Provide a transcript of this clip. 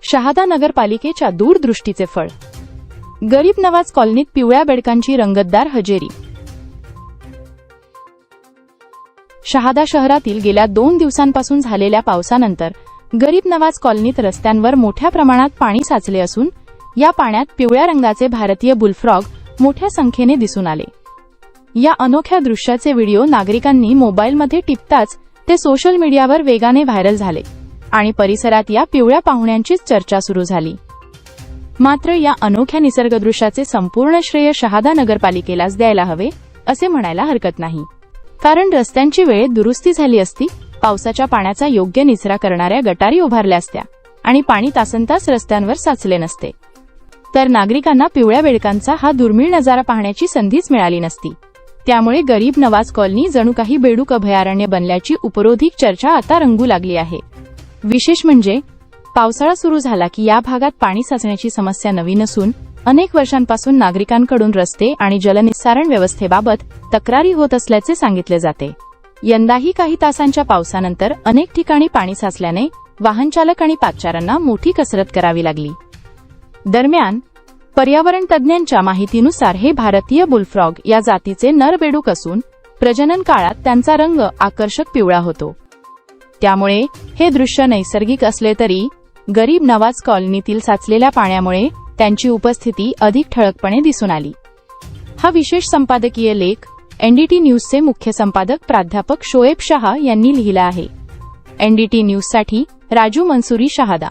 शहादा नगरपालिकेच्या दूरदृष्टीचे फळ. गरीब नवाज कॉलनीत पिवळ्या बेडकांची रंगतदार हजेरी. शहादा शहरातील गेल्या 2 दिवसांपासून झालेल्या पावसानंतर गरीब नवाज कॉलनीत रस्त्यांवर मोठ्या प्रमाणात पाणी साचले असून या पाण्यात पिवळ्या रंगाचे भारतीय बुलफ्रॉग मोठ्या संख्येने दिसून आले. या अनोख्या दृश्याचे व्हिडिओ नागरिकांनी मोबाईलमध्ये टिपताच ते सोशल मीडियावर वेगाने व्हायरल झाले आणि परिसरात या पिवळ्या पाहुण्यांचीच चर्चा सुरू झाली. मात्र या अनोख्या निसर्गदृश्याचे संपूर्ण श्रेय शहादा नगरपालिकेलाच द्यायला हवे असे म्हणायला हरकत नाही. कारण रस्त्यांची वेळेत दुरुस्ती झाली असती, पावसाच्या पाण्याचा योग्य निचरा करणाऱ्या गटारी उभारल्या असत्या आणि पाणी तासनतास रस्त्यांवर साचले नसते, तर नागरिकांना पिवळ्या बेडकांचा हा दुर्मिळ नजारा पाहण्याची संधीच मिळाली नसती. त्यामुळे गरीब नवाज कॉलनी जणू काही बेडूक अभयारण्य बनल्याची उपरोधिक चर्चा आता रंगू लागली आहे. विशेष म्हणजे पावसाळा सुरू झाला की या भागात पाणी साचण्याची समस्या नवी नसून अनेक वर्षांपासून नागरिकांकडून रस्ते आणि जलनिस्सारण व्यवस्थेबाबत तक्रारी होत असल्याचे सांगितले जाते. यंदाही काही तासांच्या पावसानंतर अनेक ठिकाणी पाणी साचल्याने वाहनचालक आणि पादचाऱ्यांना मोठी कसरत करावी लागली. दरम्यान पर्यावरण तज्ज्ञांच्या माहितीनुसार हे भारतीय बुलफ्रॉग या जातीचे नर बेडूक असून प्रजनन काळात त्यांचा रंग आकर्षक पिवळा होतो. त्यामुळे हे दृश्य नैसर्गिक असले तरी गरीब नवाज कॉलनीतील साचलेल्या पाण्यामुळे त्यांची उपस्थिती अधिक ठळकपणे दिसून आली. हा विशेष संपादकीय लेख एनडीटी न्यूजचे मुख्य संपादक प्राध्यापक शोएब शाह यांनी लिहिला आहे. एनडीटी न्यूजसाठी राजू मंसुरी, शहादा.